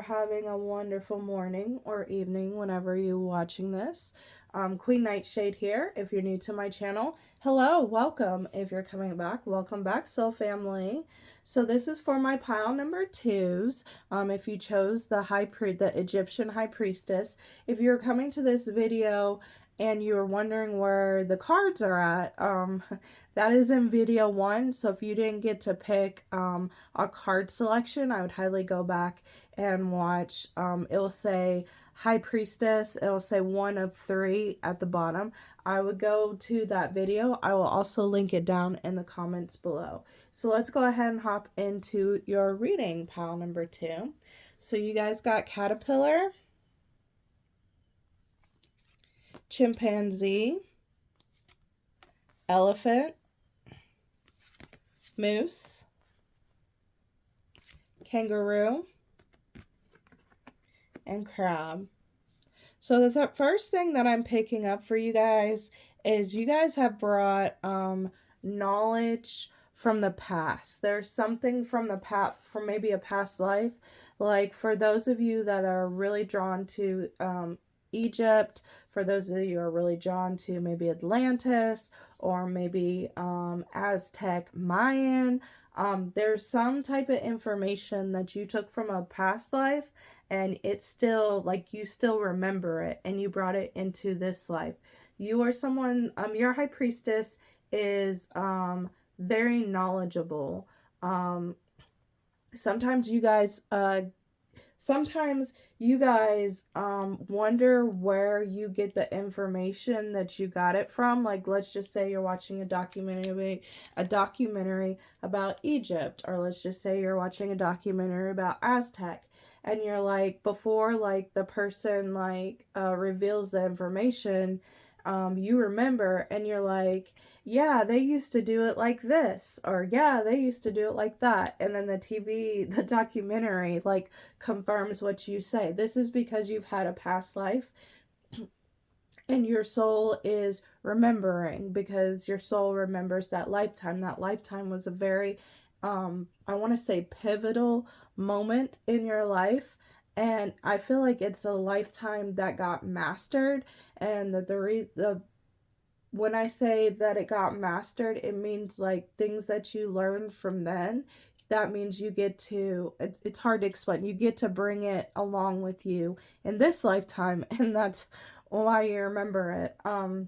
you're having a wonderful morning or evening whenever you're watching this. Queen Nightshade here. If you're new to my channel, hello, welcome. If you're coming back, welcome back, soul family. So this is for my pile number 2s. If you chose the Egyptian high priestess, if you're coming to this video and you're wondering where the cards are at, that is in video 1. So if you didn't get to pick a card selection, I would highly go back and watch. It will say high priestess, it will say 1 of 3 at the bottom. I would go to that video. I will also link it down in the comments below. So let's go ahead and hop into your reading, pile number 2. So you guys got caterpillar, chimpanzee, elephant, moose, kangaroo, and crab. So the first thing that I'm picking up for you guys is you guys have brought knowledge from the past. There's something from the past, from maybe a past life. Like for those of you that are really drawn to Egypt, for those of you who are really drawn to maybe Atlantis or maybe Aztec, Mayan, there's some type of information that you took from a past life and it's still like you still remember it and you brought it into this life. You are someone, your high priestess is very knowledgeable. Sometimes you guys wonder where you get the information that you got it from. Like, let's just say you're watching a documentary about Egypt, or let's just say you're watching a documentary about Aztec, and you're like, before like the person reveals the information, you remember and you're like, yeah, they used to do it like this, or yeah, they used to do it like that. And then the documentary confirms what you say. This is because you've had a past life and your soul is remembering, because your soul remembers that lifetime. That lifetime was a very, I want to say, pivotal moment in your life. And I feel like it's a lifetime that got mastered, and that when I say that it got mastered, it means like things that you learned from then. That means you get to, it's hard to explain, you get to bring it along with you in this lifetime, and that's why you remember it. I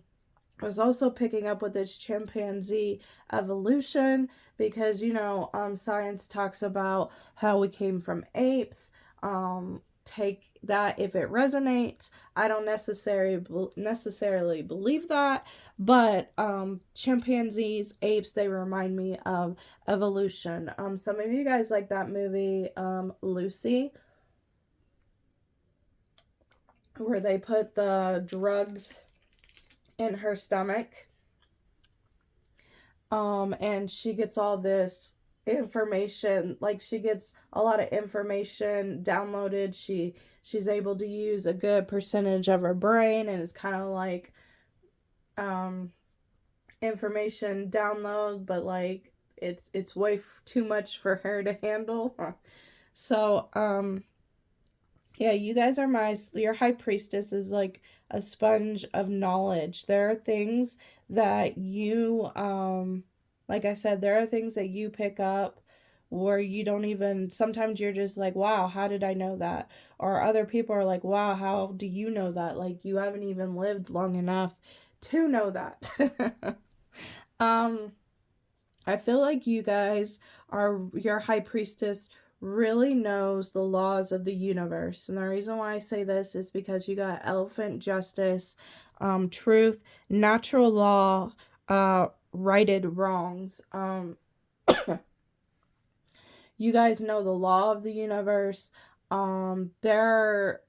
was also picking up with this chimpanzee evolution, because, you know, science talks about how we came from apes. Take that if it resonates. I don't necessarily believe that, but chimpanzees, apes, they remind me of evolution. Some of you guys like that movie Lucy, where they put the drugs in her stomach, and she gets all this information, like she gets a lot of information downloaded. She's able to use a good percentage of her brain, and it's kind of like information download, but like it's way too much for her to handle. So yeah, you guys are your high priestess is like a sponge of knowledge. There are things that you like I said, there are things that you pick up where you don't even, sometimes you're just like, wow, how did I know that? Or other people are like, wow, how do you know that? Like, you haven't even lived long enough to know that. I feel like you guys your high priestess really knows the laws of the universe. And the reason why I say this is because you got elephant, justice, truth, natural law, righted wrongs. You guys know the law of the universe. There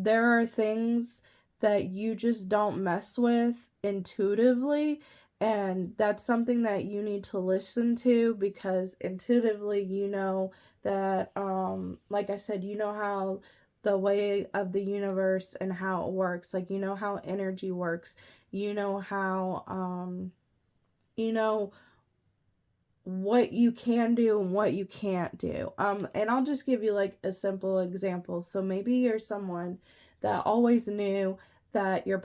are things that you just don't mess with intuitively, and that's something that you need to listen to, because intuitively you know that like I said, you know how the way of the universe and how it works. Like, you know how energy works. You know how you know what you can do and what you can't do. And I'll just give you like a simple example. So maybe you're someone that always knew that your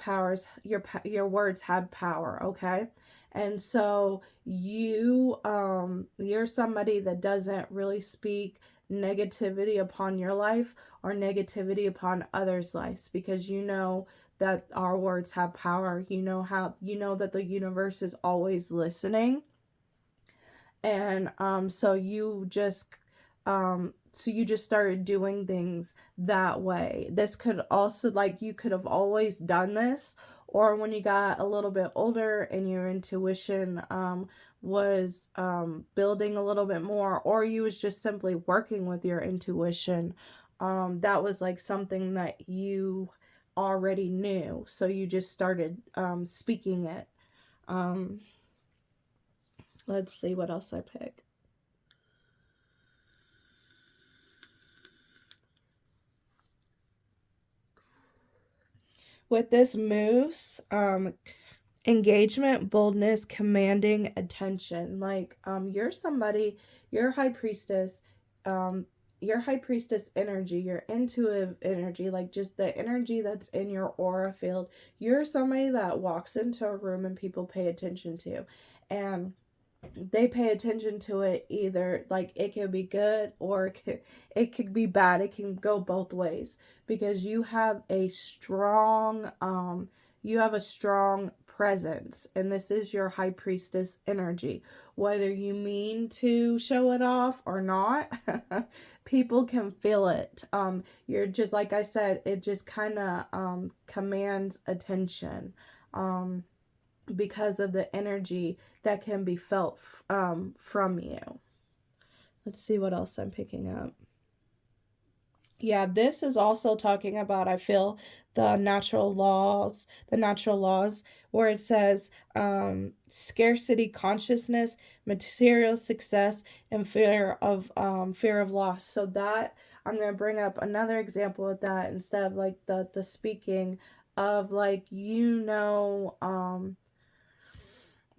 words had power, okay? And so you're somebody that doesn't really speak negativity upon your life or negativity upon others' lives, because you know that our words have power. You know that the universe is always listening. And so you just started doing things that way. This could also, like, you could have always done this, or when you got a little bit older and your intuition was building a little bit more, or you was just simply working with your intuition. That was like something that you already knew, so you just started speaking it. Let's see what else I pick. With this moose, engagement, boldness, commanding attention. Like, you're somebody, you're high priestess, your high priestess energy, your intuitive energy, like just the energy that's in your aura field. You're somebody that walks into a room and people pay attention to. And they pay attention to it, either like it could be good or it could be bad. It can go both ways, because you have a strong presence, and this is your high priestess energy. Whether you mean to show it off or not, people can feel it. You're just, like I said, it just kind of commands attention. Because of the energy that can be felt from you. Let's see what else I'm picking up. Yeah, this is also talking about, I feel, the natural laws, where it says scarcity consciousness, material success, and fear of loss. So that, I'm going to bring up another example with that, instead of like the speaking of, like,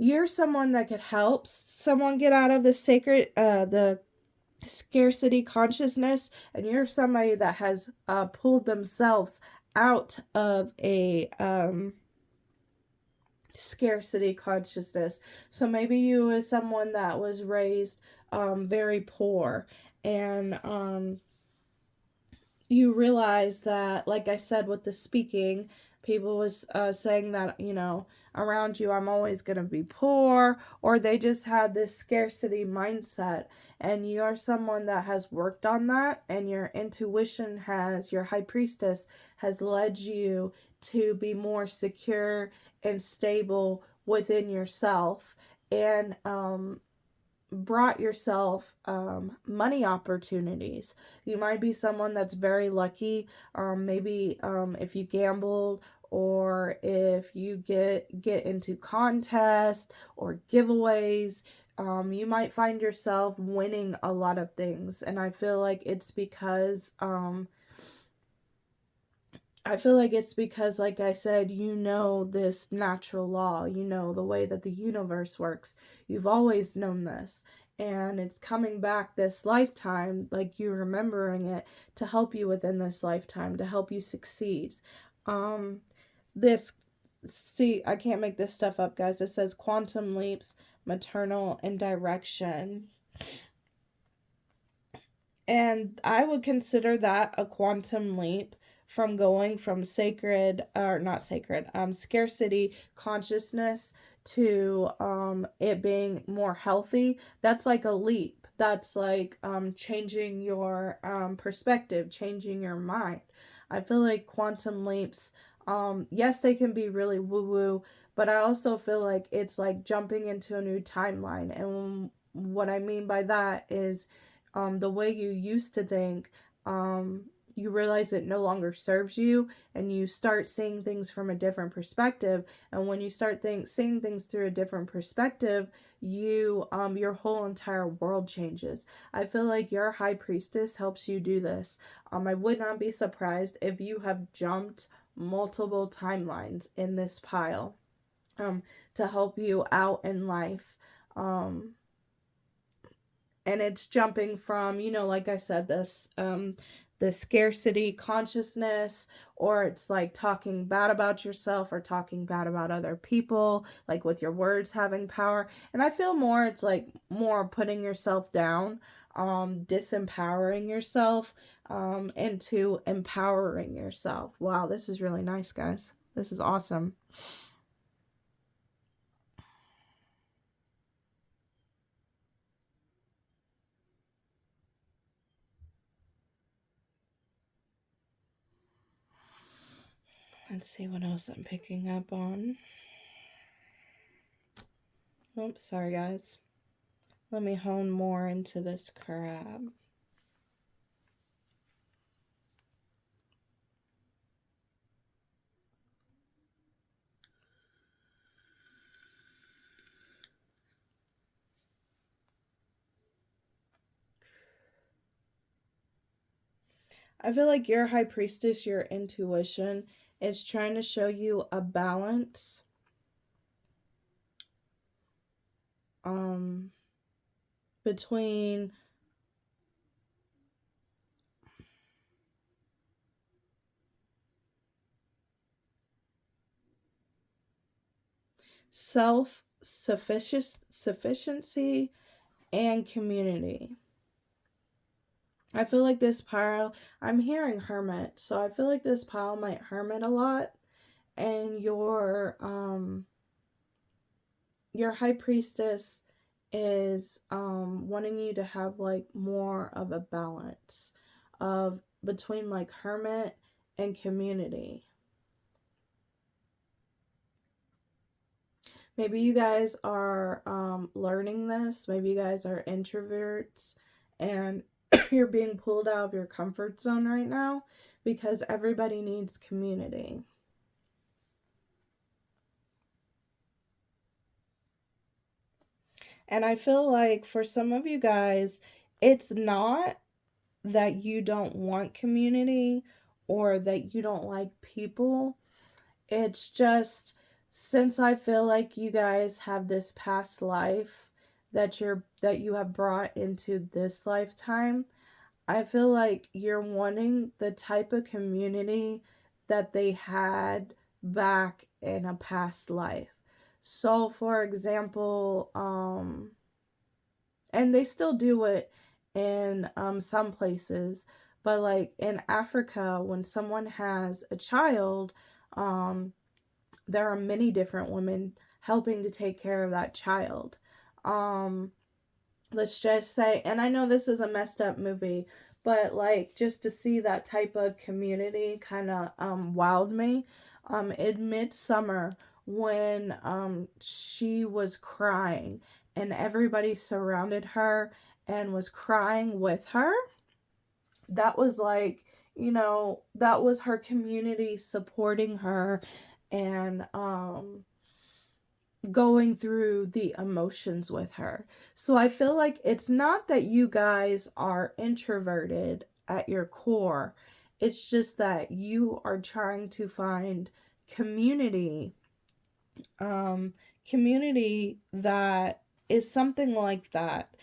you're someone that could help someone get out of the scarcity consciousness, and you're somebody that has pulled themselves out of a scarcity consciousness. So maybe you was someone that was raised very poor, and you realize that, like I said, with the speaking, people was saying that, around you, I'm always going to be poor, or they just had this scarcity mindset. And you're someone that has worked on that, and your your high priestess has led you to be more secure and stable within yourself, and brought yourself money opportunities. You might be someone that's very lucky. Maybe if you gambled, or if you get into contests or giveaways, you might find yourself winning a lot of things. And I feel like it's because like I said, this natural law, the way that the universe works. You've always known this. And it's coming back this lifetime, like you remembering it, to help you within this lifetime, to help you succeed. I can't make this stuff up, guys. It says quantum leaps, maternal and direction. And I would consider that a quantum leap, from going from scarcity consciousness to it being more healthy. That's like a leap. That's like changing your perspective, changing your mind. I feel like quantum leaps, yes, they can be really woo-woo, but I also feel like it's like jumping into a new timeline. And what I mean by that is the way you used to think, you realize it no longer serves you, and you start seeing things from a different perspective. And when you start seeing things through a different perspective, your whole entire world changes. I feel like your high priestess helps you do this. I would not be surprised if you have jumped multiple timelines in this pile to help you out in life. And it's jumping from, like I said, the scarcity consciousness, or it's like talking bad about yourself or talking bad about other people, like with your words having power. And I feel more, it's like more putting yourself down, disempowering yourself, into empowering yourself. Wow, this is really nice, guys. This is awesome. Let's see what else I'm picking up on. Oops, sorry guys. Let me hone more into this crab. I feel like your high priestess, your intuition, is trying to show you a balance. Between self-sufficiency and community. I feel like this pile, I'm hearing hermit, so I feel like this pile might hermit a lot, and your high priestess is wanting you to have like more of a balance of between like hermit and community. Maybe you guys are learning this. Maybe you guys are introverts and you're being pulled out of your comfort zone right now because everybody needs community. And I feel like for some of you guys, it's not that you don't want community or that you don't like people. It's just, since I feel like you guys have this past life that you have brought into this lifetime, I feel like you're wanting the type of community that they had back in a past life. So for example, and they still do it in some places, but like in Africa, when someone has a child, there are many different women helping to take care of that child. Let's just say, and I know this is a messed up movie, but like just to see that type of community kind of wowed me. In Midsummer, when she was crying and everybody surrounded her and was crying with her, that was like, that was her community supporting her and going through the emotions with her. So I feel like it's not that you guys are introverted at your core. It's just that you are trying to find community, community that is something like that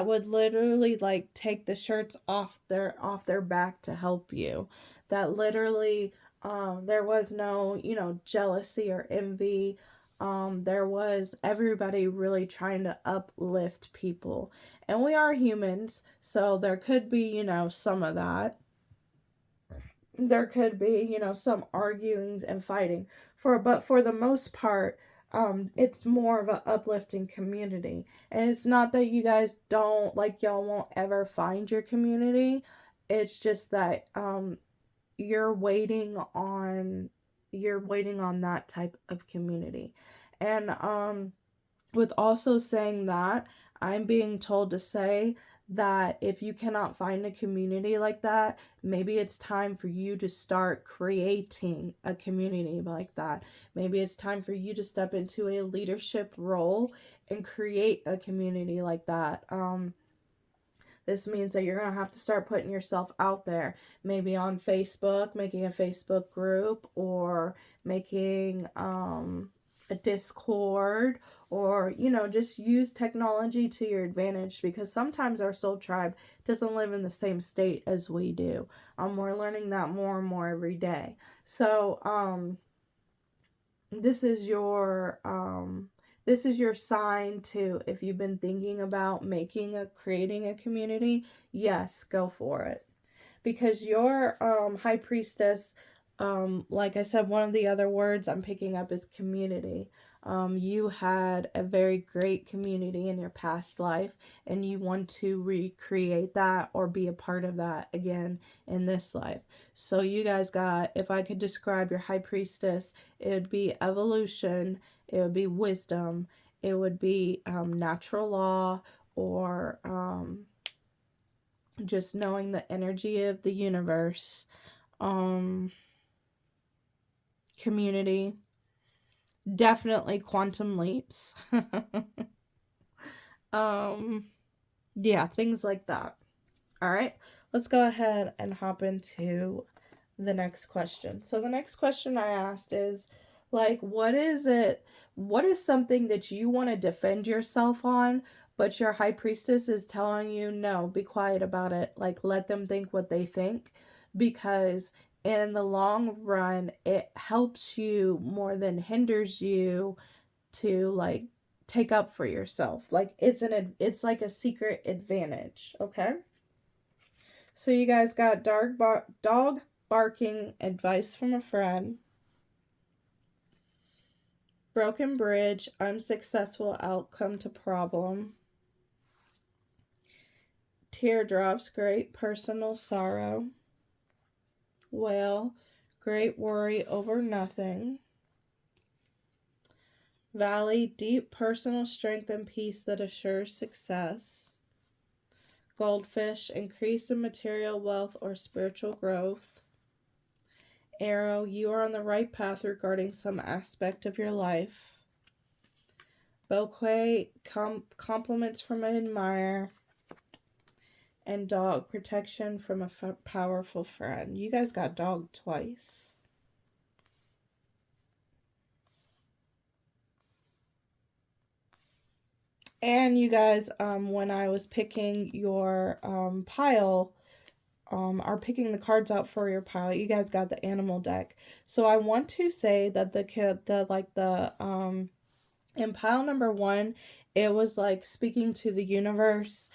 would literally like take the shirts off their back to help you. That literally there was no, jealousy or envy. There was everybody really trying to uplift people. And we are humans, so there could be, some of that. There could be, some arguings and fighting. But for the most part, it's more of an uplifting community. And it's not that you guys don't, like, y'all won't ever find your community. It's just that you're waiting on that type of community. And with also saying that, I'm being told to say that if you cannot find a community like that, maybe it's time for you to start creating a community like that. Maybe it's time for you to step into a leadership role and create a community like that. This means that you're going to have to start putting yourself out there, maybe on Facebook, making a Facebook group, or making a Discord, or, you know, just use technology to your advantage, because sometimes our soul tribe doesn't live in the same state as we do. We're learning that more and more every day. So, this is your sign to, if you've been thinking about creating a community, yes, go for it. Because your high priestess, like I said, one of the other words I'm picking up is community. You had a very great community in your past life, and you want to recreate that or be a part of that again in this life. So you guys got, if I could describe your high priestess, it would be evolution, it would be wisdom, it would be natural law, or just knowing the energy of the universe, community, definitely quantum leaps. Yeah, things like that. All right, let's go ahead and hop into the next question. So the next question I asked is, like, what is something that you want to defend yourself on, but your high priestess is telling you, no, be quiet about it. Like, let them think what they think, because in the long run, it helps you more than hinders you to, like, take up for yourself. Like, it's like a secret advantage. Okay. So you guys got dog barking, advice from a friend, broken bridge, unsuccessful outcome to problem, teardrops, great personal sorrow, whale, great worry over nothing, valley, deep personal strength and peace that assures success, goldfish, increase in material wealth or spiritual growth, arrow, you are on the right path regarding some aspect of your life, bouquet, compliments from an admirer, and dog, protection from a powerful friend. You guys got dog twice. And you guys, when I was picking your pile, are picking the cards out for your pile, you guys got the animal deck. So I want to say that in pile number 1, it was like speaking to the universe,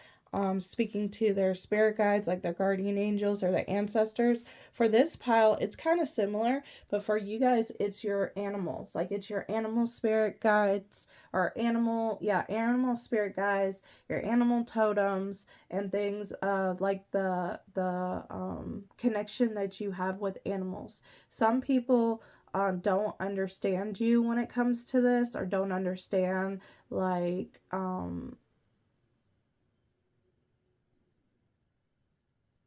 speaking to their spirit guides, like their guardian angels or their ancestors. For this pile, it's kind of similar, but for you guys, it's your animals. Like, it's your animal spirit guides, or animal spirit guides, your animal totems, and things of like the connection that you have with animals. Some people don't understand you when it comes to this, or don't understand, like,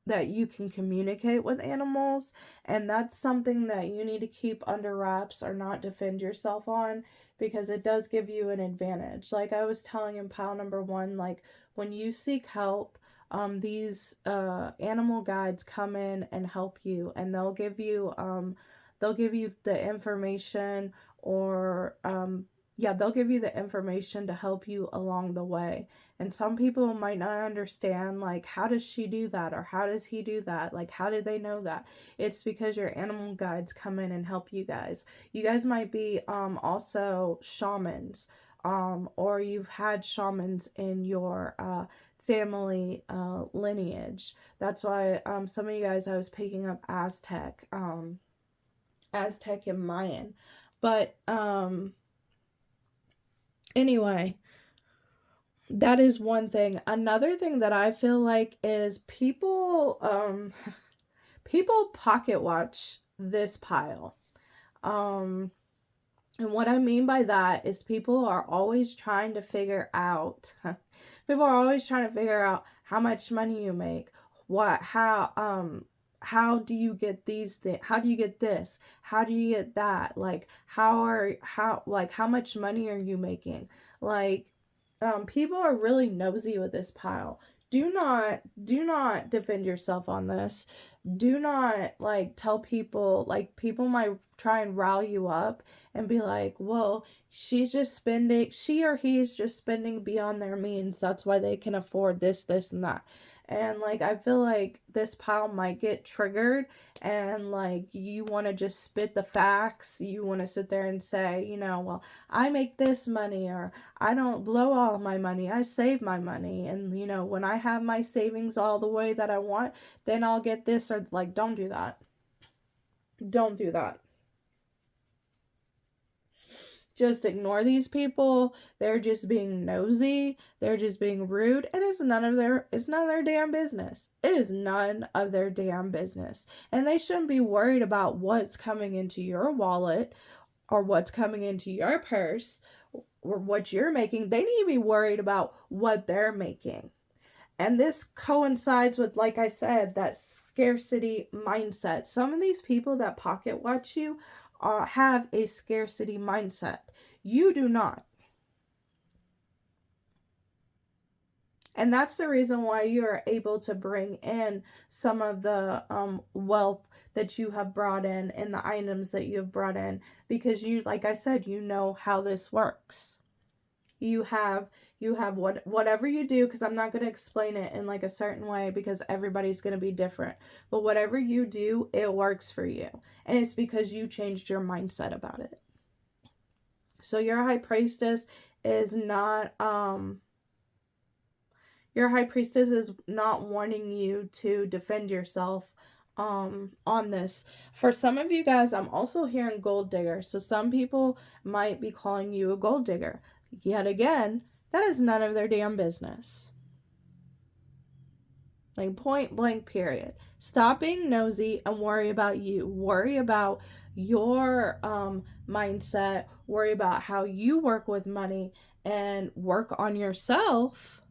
that you can communicate with animals, and that's something that you need to keep under wraps or not defend yourself on, because it does give you an advantage. Like I was telling in pile number 1, like, when you seek help, these animal guides come in and help you, and they'll give you the information, or they'll give you the information to help you along the way. And some people might not understand, like, how does she do that, or how does he do that? Like, how did they know that? It's because your animal guides come in and help you guys. You guys might be also shamans, or you've had shamans in your family lineage. That's why some of you guys, I was picking up Aztec and Mayan. But anyway, that is one thing. Another thing that I feel like is people pocket watch this pile. And what I mean by that is people are always trying to figure out how much money you make, how do you get these things? How do you get this? How do you get that? Like, how much money are you making? Like, people are really nosy with this pile. do not defend yourself on this. Do not like tell people, like people might try and rile you up and be like, well, she or he is just spending beyond their means. That's why they can afford this, and that. And like, I feel like this pile might get triggered and like, you want to just spit the facts. You want to sit there and say, you know, well, I make this money, or I don't blow all my money. I save my money. And, you know, when I have my savings all the way that I want, then I'll get this, or like, don't do that. Don't do that. Just ignore these people. They're just being nosy. They're just being rude. And it's none of their damn business. It is none of their damn business. And they shouldn't be worried about what's coming into your wallet or what's coming into your purse or what you're making. They need to be worried about what they're making. And this coincides with, like I said, that scarcity mindset. Some of these people that pocket watch you have a scarcity mindset. You do not. And that's the reason why you are able to bring in some of the wealth that you have brought in and the items that you have brought in. Because you, like I said, you know how this works. You have whatever you do, because I'm not going to explain it in like a certain way because everybody's going to be different. But whatever you do, it works for you. And it's because you changed your mindset about it. So your high priestess is not wanting you to defend yourself on this. For some of you guys, I'm also hearing gold digger. So some people might be calling you a gold digger. Yet again, that is none of their damn business. Like, point blank, period. Stop being nosy and worry about you. Worry about your mindset. Worry about how you work with money and work on yourself.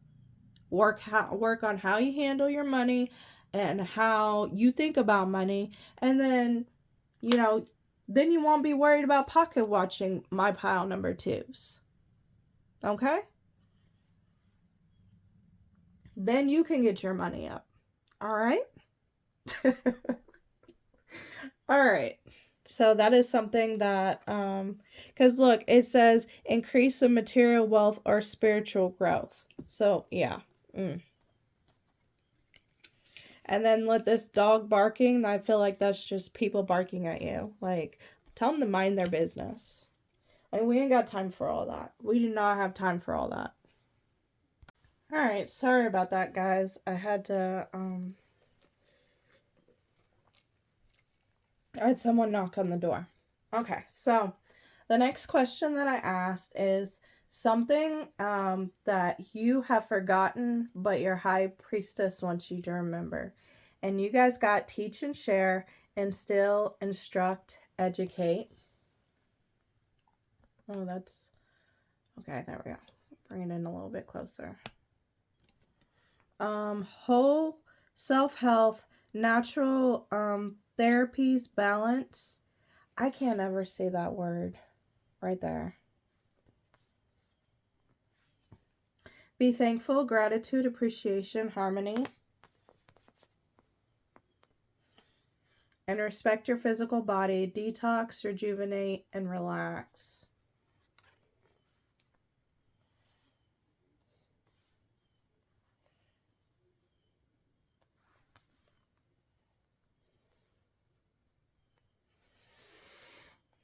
Work on how you handle your money and how you think about money. And then, you know, then you won't be worried about pocket watching my pile number twos. Okay? Then you can get your money up. All right? All right. So that is something that, because look, it says increase the material wealth or spiritual growth. So, yeah. And then with this dog barking, I feel like that's just people barking at you. Like, tell them to mind their business. Like, we ain't got time for all that. We do not have time for all that. All right, sorry about that, guys. I had someone knock on the door. Okay, so the next question that I asked is something that you have forgotten, but your high priestess wants you to remember. And you guys got teach and share, instill, instruct, educate. Oh, that's okay. There we go. Bring it in a little bit closer. Whole self-health, natural therapies, balance. I can't ever say that word right there. Be thankful, gratitude, appreciation, harmony. And respect your physical body. Detox, rejuvenate, and relax.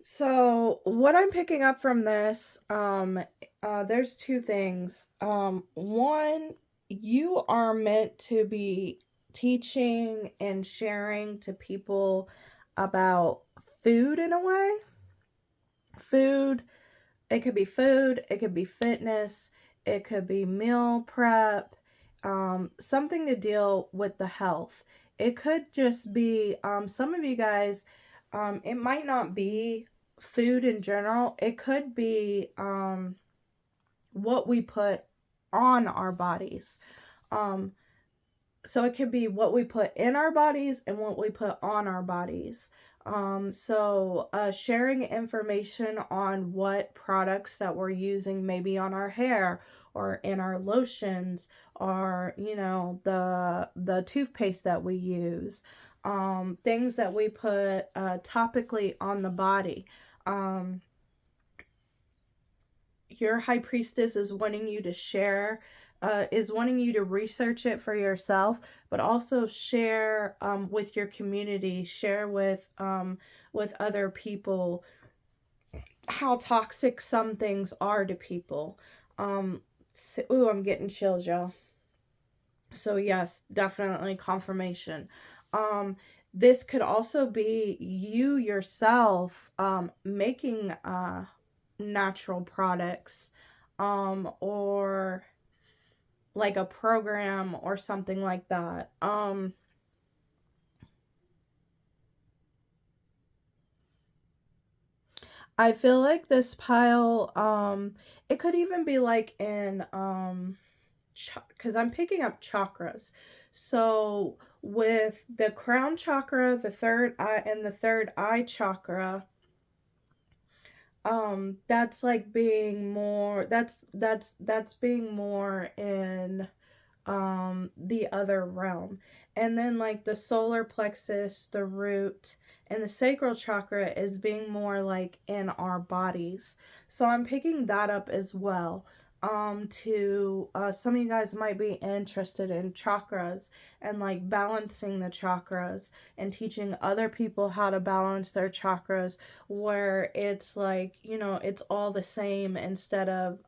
So what I'm picking up from this, there's two things. One, you are meant to be teaching and sharing to people about food in a way. Food, it could be food, it could be fitness, it could be meal prep, something to deal with the health. It could just be, some of you guys, it might not be food in general. It could be what we put on our bodies. So it could be what we put in our bodies and what we put on our bodies. So sharing information on what products that we're using, maybe on our hair or in our lotions, or the toothpaste that we use, things that we put topically on the body. Your high priestess is wanting you to share, is wanting you to research it for yourself, but also share with your community, share with other people how toxic some things are to people. Ooh, I'm getting chills, y'all. So yes, definitely confirmation. This could also be you yourself making natural products, or like a program or something like that. I feel like this pile, it could even be like in, because I'm picking up chakras. So with the crown chakra, the third eye, and the third eye chakra, that's like being more, that's being more in the other realm. And then like the solar plexus, the root, and the sacral chakra is being more like in our bodies. So I'm picking that up as well. To some of you guys might be interested in chakras and like balancing the chakras and teaching other people how to balance their chakras, where it's like, it's all the same, instead of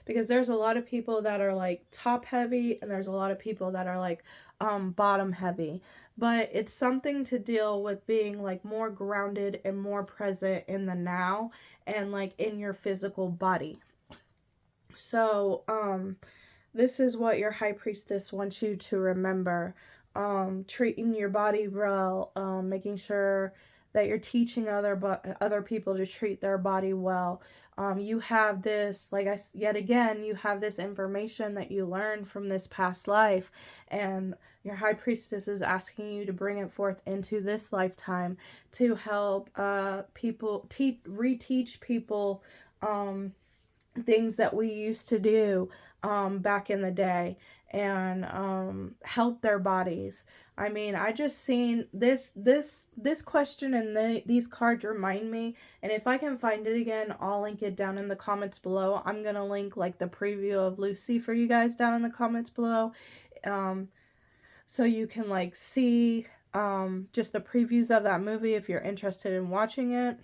because there's a lot of people that are like top heavy, and there's a lot of people that are like bottom heavy. But it's something to deal with being like more grounded and more present in the now, and like in your physical body. So this is what your high priestess wants you to remember. Treating your body well, making sure that you're teaching other people to treat their body well. You have this, yet again, you have this information that you learned from this past life, and your high priestess is asking you to bring it forth into this lifetime to help people, reteach people things that we used to do back in the day, and help their bodies. I mean, I just seen this question, and these cards remind me, and if I can find it again, I'll link it down in the comments below. I'm gonna link like the preview of Lucy for you guys down in the comments below, so you can like see just the previews of that movie if you're interested in watching it.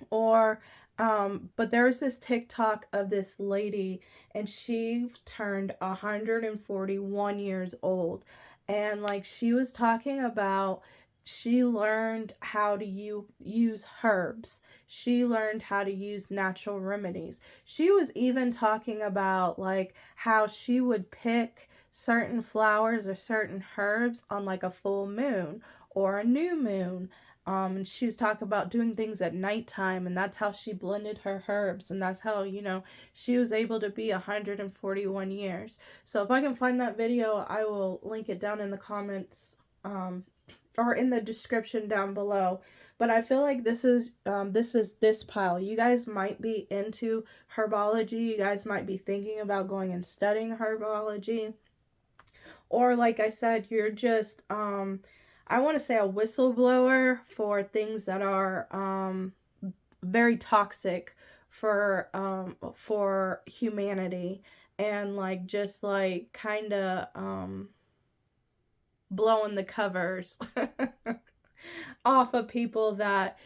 Or but there's this TikTok of this lady, and she turned 141 years old, and like she was talking about, she learned how to use herbs. She learned how to use natural remedies. She was even talking about like how she would pick certain flowers or certain herbs on like a full moon or a new moon. And she was talking about doing things at nighttime, and that's how she blended her herbs, and that's how, she was able to be 141 years. So if I can find that video, I will link it down in the comments, or in the description down below. But I feel like this is this pile. You guys might be into herbology. You guys might be thinking about going and studying herbology. Or like I said, you're just, I want to say, a whistleblower for things that are very toxic for humanity, and like just like kind of blowing the covers off of people that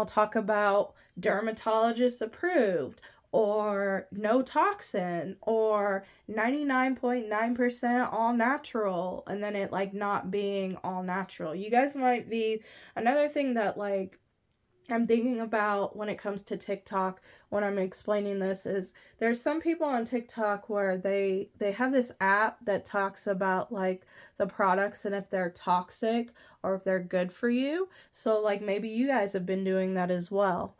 talk about dermatologist approved, or no toxin, or 99.9% all natural, and then it like not being all natural. You guys might be, another thing that like I'm thinking about when it comes to TikTok when I'm explaining this, is there's some people on TikTok where they have this app that talks about like the products and if they're toxic or if they're good for you. So like maybe you guys have been doing that as well.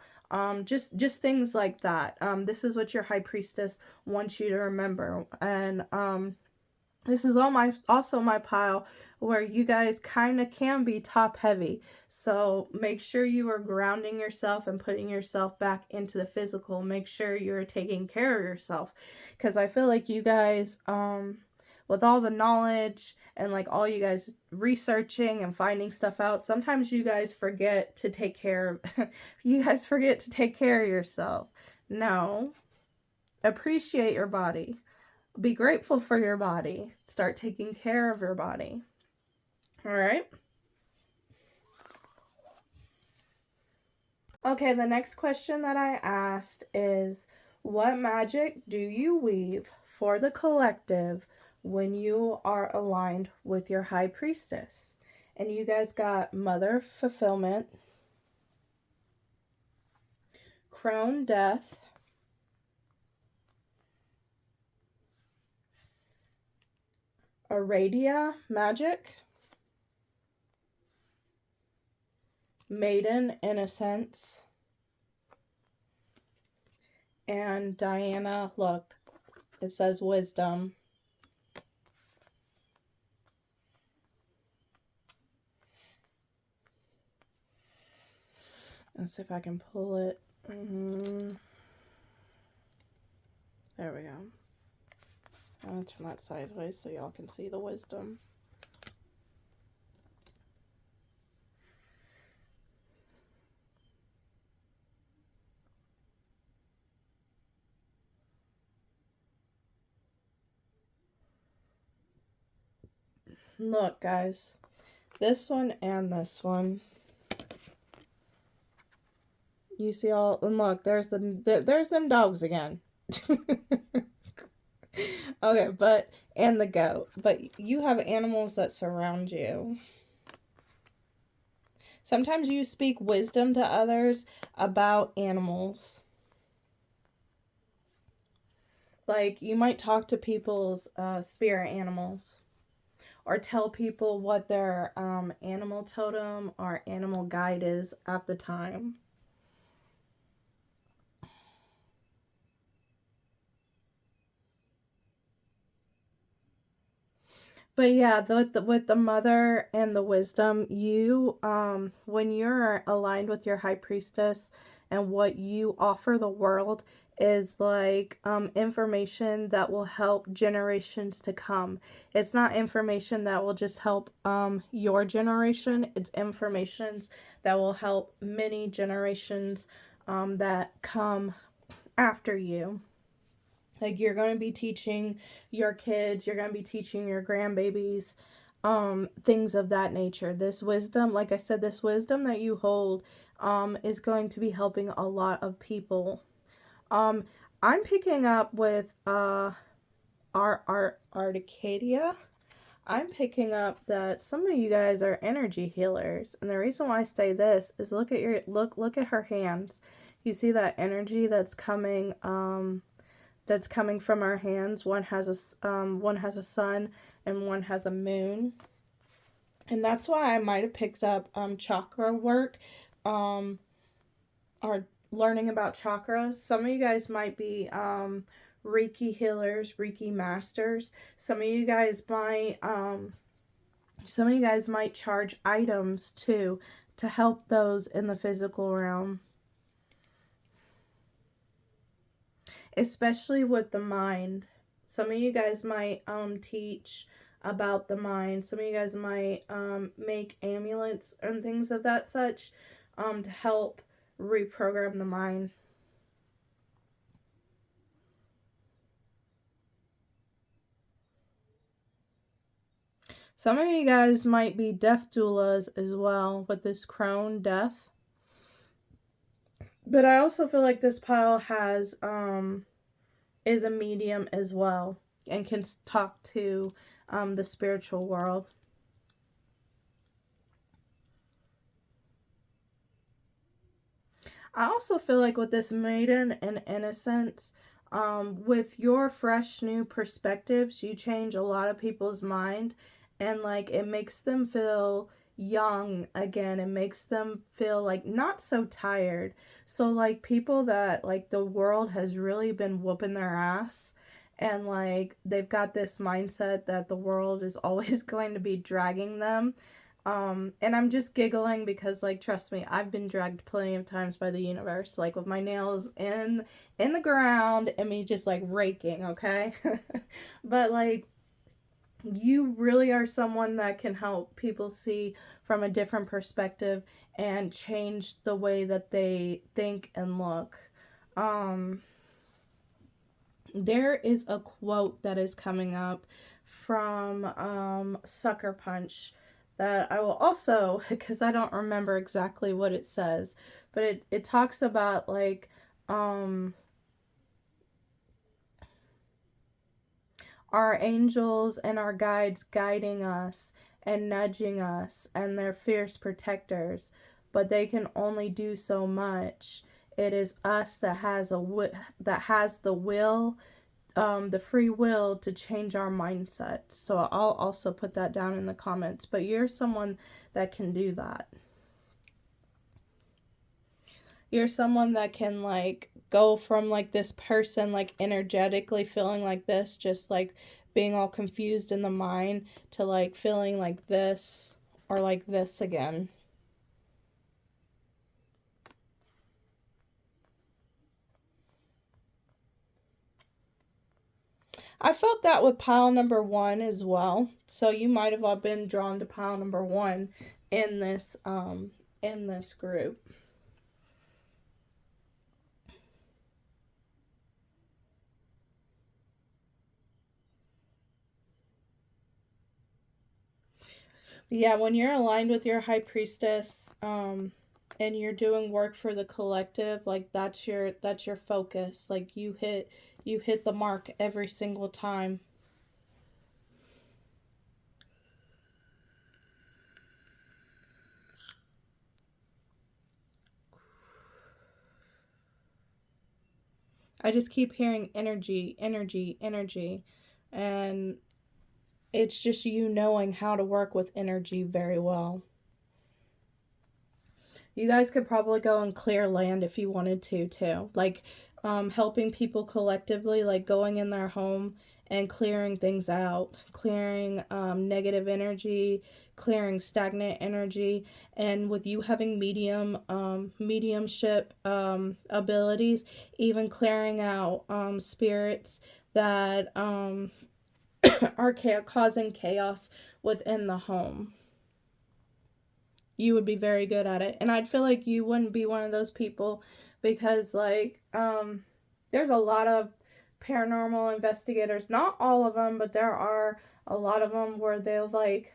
Just things like that. This is what your high priestess wants you to remember. And This is also my pile where you guys kind of can be top heavy. So make sure you are grounding yourself and putting yourself back into the physical. Make sure you're taking care of yourself. Because I feel like you guys, with all the knowledge and like all you guys researching and finding stuff out, sometimes you guys forget to take care of, you guys forget to take care of yourself. No. Appreciate your body. Be grateful for your body. Start taking care of your body. All right. Okay, the next question that I asked is, what magic do you weave for the collective when you are aligned with your high priestess? And you guys got Mother Fulfillment, Crone Death, Aradia Magic, Maiden Innocence, and Diana, look, it says Wisdom. Let's see if I can pull it. There we go. I'll turn that sideways so y'all can see the wisdom. Look, guys. This one and this one. You see all, and look, there's them dogs again. Okay, but, and the goat. But you have animals that surround you. Sometimes you speak wisdom to others about animals. Like, you might talk to people's spirit animals. Or tell people what their animal totem or animal guide is at the time. But yeah, with the mother and the wisdom, you, when you're aligned with your high priestess and what you offer the world is like information that will help generations to come. It's not information that will just help your generation. It's informations that will help many generations that come after you. Like, you're going to be teaching your kids, you're going to be teaching your grandbabies, things of that nature. This wisdom, like I said, this wisdom that you hold, is going to be helping a lot of people. I'm picking up with, 𝒓𝒆𝒂𝒅𝒊𝒏𝒈𝒔. I'm picking up that some of you guys are energy healers. And the reason why I say this is look at her hands. You see that energy that's coming, from our hands. One has a sun and one has a moon. And that's why I might have picked up chakra work, or learning about chakras. Some of you guys might be Reiki healers, Reiki masters. Some of you guys might charge items too to help those in the physical realm. Especially with the mind. Some of you guys might teach about the mind. Some of you guys might make amulets and things of that such to help reprogram the mind. Some of you guys might be death doulas as well with this crone death. But I also feel like this pile has is a medium as well and can talk to the spiritual world. I also feel like with this maiden and innocence, with your fresh new perspectives, you change a lot of people's mind, and like it makes them feel young again. It makes them feel like not so tired. So like people that like the world has really been whooping their ass, and like they've got this mindset that the world is always going to be dragging them. And I'm just giggling because, like, trust me, I've been dragged plenty of times by the universe, like with my nails in the ground and me just like raking, okay? But like, you really are someone that can help people see from a different perspective and change the way that they think and look. There is a quote that is coming up from Sucker Punch that I will also, because I don't remember exactly what it says, but it talks about like our angels and our guides guiding us and nudging us, and they're fierce protectors, but they can only do so much. It is us that has the will, the free will to change our mindset. So I'll also put that down in the comments. But you're someone that can do that. You're someone that can like go from like this person like energetically feeling like this, just like being all confused in the mind, to like feeling like this or like this again. I felt that with pile number 1 as well. So you might have all been drawn to pile number 1 in this group. Yeah, when you're aligned with your high priestess, and you're doing work for the collective, like that's your focus. Like you hit the mark every single time. I just keep hearing energy, energy, energy. And it's just you knowing how to work with energy very well. You guys could probably go and clear land if you wanted to, too. Like, helping people collectively, like going in their home and clearing things out, clearing negative energy, clearing stagnant energy, and with you having mediumship abilities, even clearing out spirits that are causing chaos within the home. You would be very good at it. And I'd feel like you wouldn't be one of those people because, like, there's a lot of paranormal investigators, not all of them, but there are a lot of them where they'll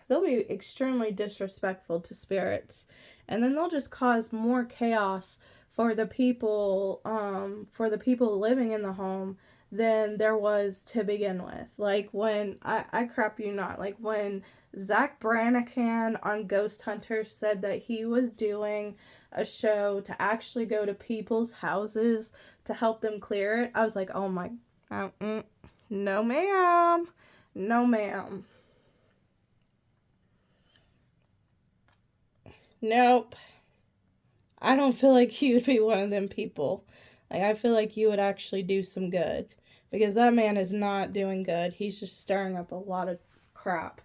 be extremely disrespectful to spirits. And then they'll just cause more chaos for the people living in the home than there was to begin with. Like when, I crap you not, like when 𝒓𝒐 on Ghost Hunters said that he was doing a show to actually go to people's houses to help them clear it, I was like, oh my, no ma'am, no ma'am. Nope. I don't feel like you would be one of them people. Like, I feel like you would actually do some good. Because that man is not doing good. He's just stirring up a lot of crap.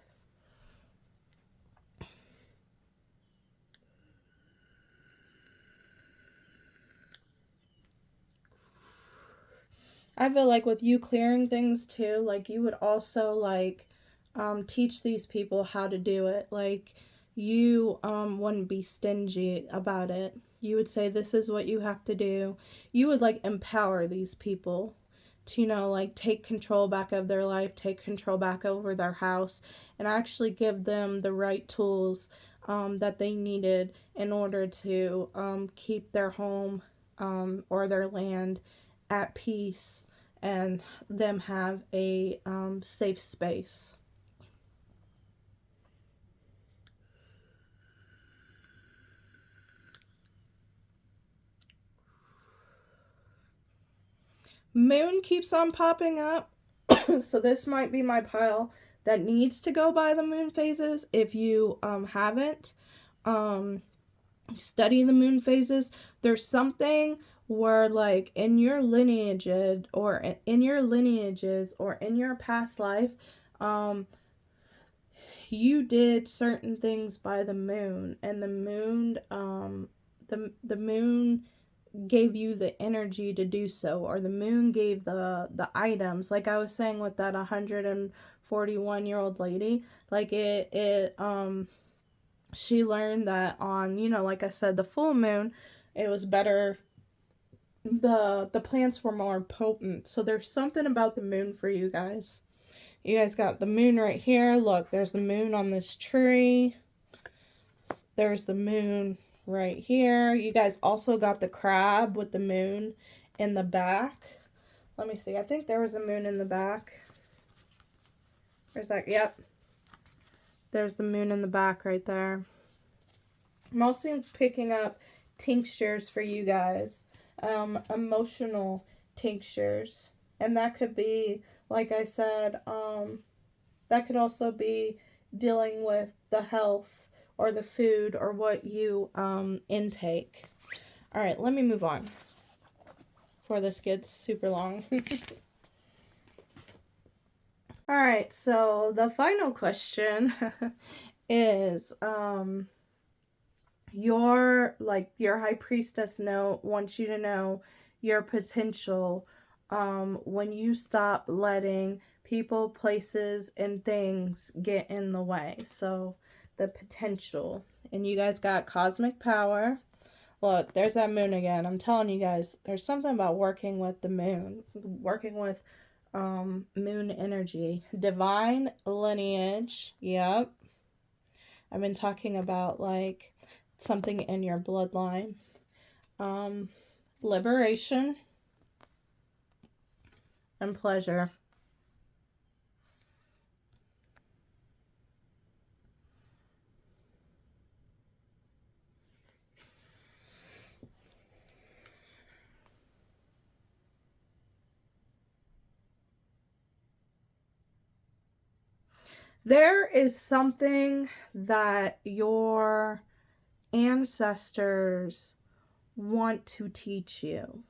I feel like with you clearing things too, like you would also like teach these people how to do it. Like you wouldn't be stingy about it. You would say this is what you have to do. You would like empower these people to, like take control back of their life, take control back over their house, and actually give them the right tools that they needed in order to keep their home or their land at peace and them have a safe space. Moon keeps on popping up. So this might be my pile that needs to go by the moon phases. If you haven't studied the moon phases, there's something were like in your lineage or in your lineages or in your past life, you did certain things by the moon, and the moon the moon gave you the energy to do so, or the moon gave the items, like I was saying with that 141-year-old lady. Like she learned that on, like I said, the full moon, it was better, the plants were more potent. So there's something about the moon for you guys. You guys got the moon right here. Look, there's the moon on this tree. There's the moon right here. You guys also got the crab with the moon in the back. Let me see. I think there was a moon in the back. Where's that? Yep. There's the moon in the back right there. I'm also picking up tinctures for you guys. Emotional tinctures. And that could be, like I said, that could also be dealing with the health or the food or what you intake. All right, let me move on before this gets super long. All right, so the final question is your high priestess wants you to know your potential when you stop letting people, places, and things get in the way. So the potential. And you guys got cosmic power. Look, there's that moon again. I'm telling you guys, there's something about working with the moon, working with moon energy. Divine lineage. Yep. I've been talking about like something in your bloodline. Liberation and pleasure. There is something that your ancestors want to teach you.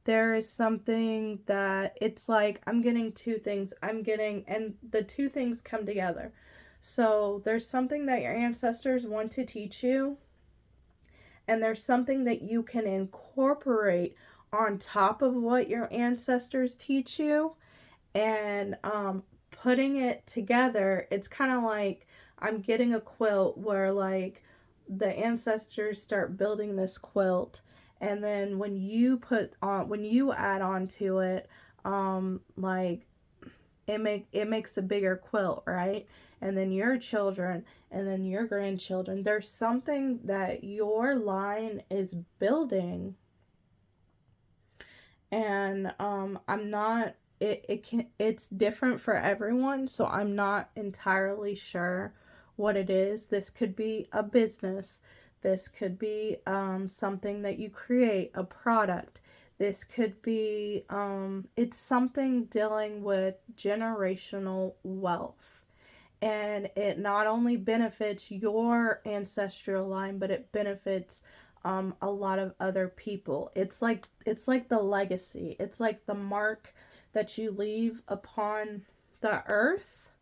There is something that it's like, I'm getting two things. And the two things come together. So there's something that your ancestors want to teach you, and there's something that you can incorporate on top of what your ancestors teach you. And putting it together, it's kind of like I'm getting a quilt where like the ancestors start building this quilt, and then when you add on to it, like it makes a bigger quilt, right? And then your children and then your grandchildren, there's something that your line is building. And I'm not, it's different for everyone, so I'm not entirely sure what it is. This could be a business. This could be something that you create, a product. This could be, it's something dealing with generational wealth. And it not only benefits your ancestral line, but it benefits a lot of other people. It's like the legacy. It's like the mark that you leave upon the earth,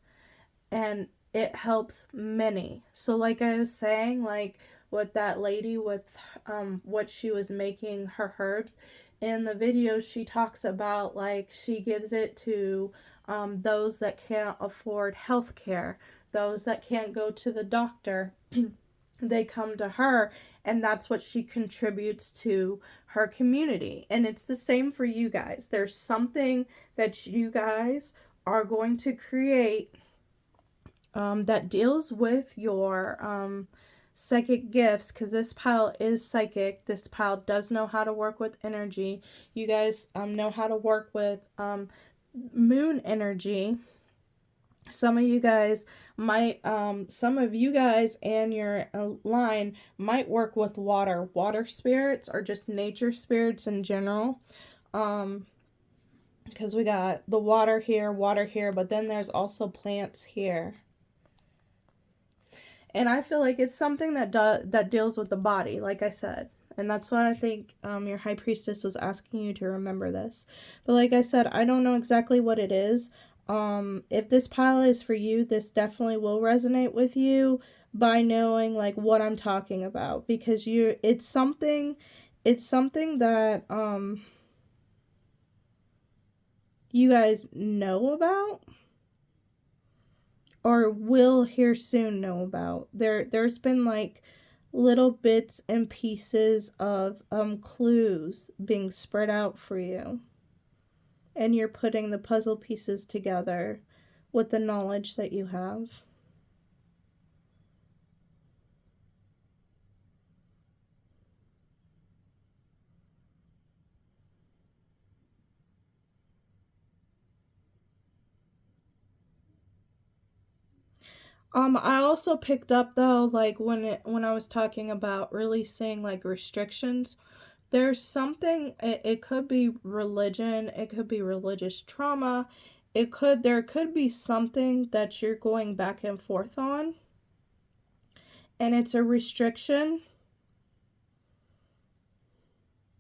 and it helps many. So like I was saying, like with that lady with what she was making her herbs, in the video she talks about like she gives it to those that can't afford health care, those that can't go to the doctor. They come to her, and that's what she contributes to her community. And it's the same for you guys. There's something that you guys are going to create that deals with your psychic gifts, because this pile is psychic. This pile does know how to work with energy. You guys know how to work with moon energy. Some of you guys might, some of you guys and your line might work with water spirits, or just nature spirits in general. Because we got the water here, but then there's also plants here. And I feel like it's something that deals with the body, like I said. And that's why I think your High Priestess was asking you to remember this. But like I said, I don't know exactly what it is. If this pile is for you, this definitely will resonate with you by knowing like what I'm talking about, because it's something that you guys know about or will here soon know about. There's been like little bits and pieces of clues being spread out for you, and you're putting the puzzle pieces together with the knowledge that you have. I also picked up though, like when I was talking about releasing like restrictions, there's something, it could be religion, it could be religious trauma, there could be something that you're going back and forth on, and it's a restriction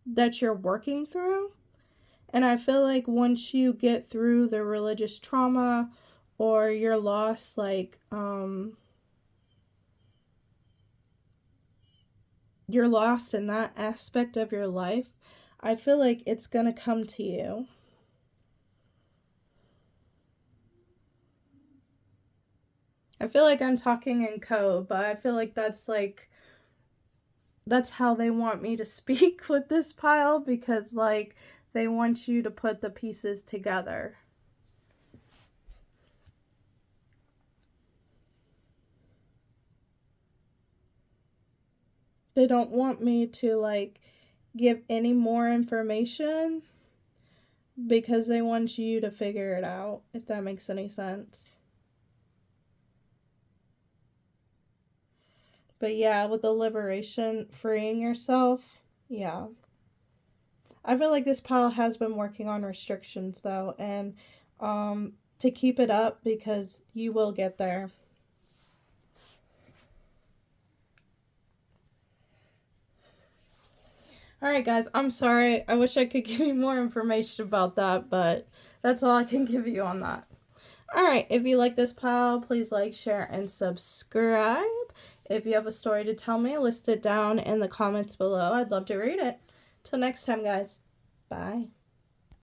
that you're working through. And I feel like once you get through the religious trauma or your loss, like you're lost in that aspect of your life, I feel like it's gonna come to you. I feel like I'm talking in code, but I feel like that's how they want me to speak with this pile, because like they want you to put the pieces together. They don't want me to like give any more information because they want you to figure it out, if that makes any sense. But yeah, with the liberation, freeing yourself, yeah. I feel like this pile has been working on restrictions though, and to keep it up, because you will get there. Alright guys, I'm sorry. I wish I could give you more information about that, but that's all I can give you on that. Alright, if you like this pile, please like, share, and subscribe. If you have a story to tell me, list it down in the comments below. I'd love to read it. Till next time, guys. Bye.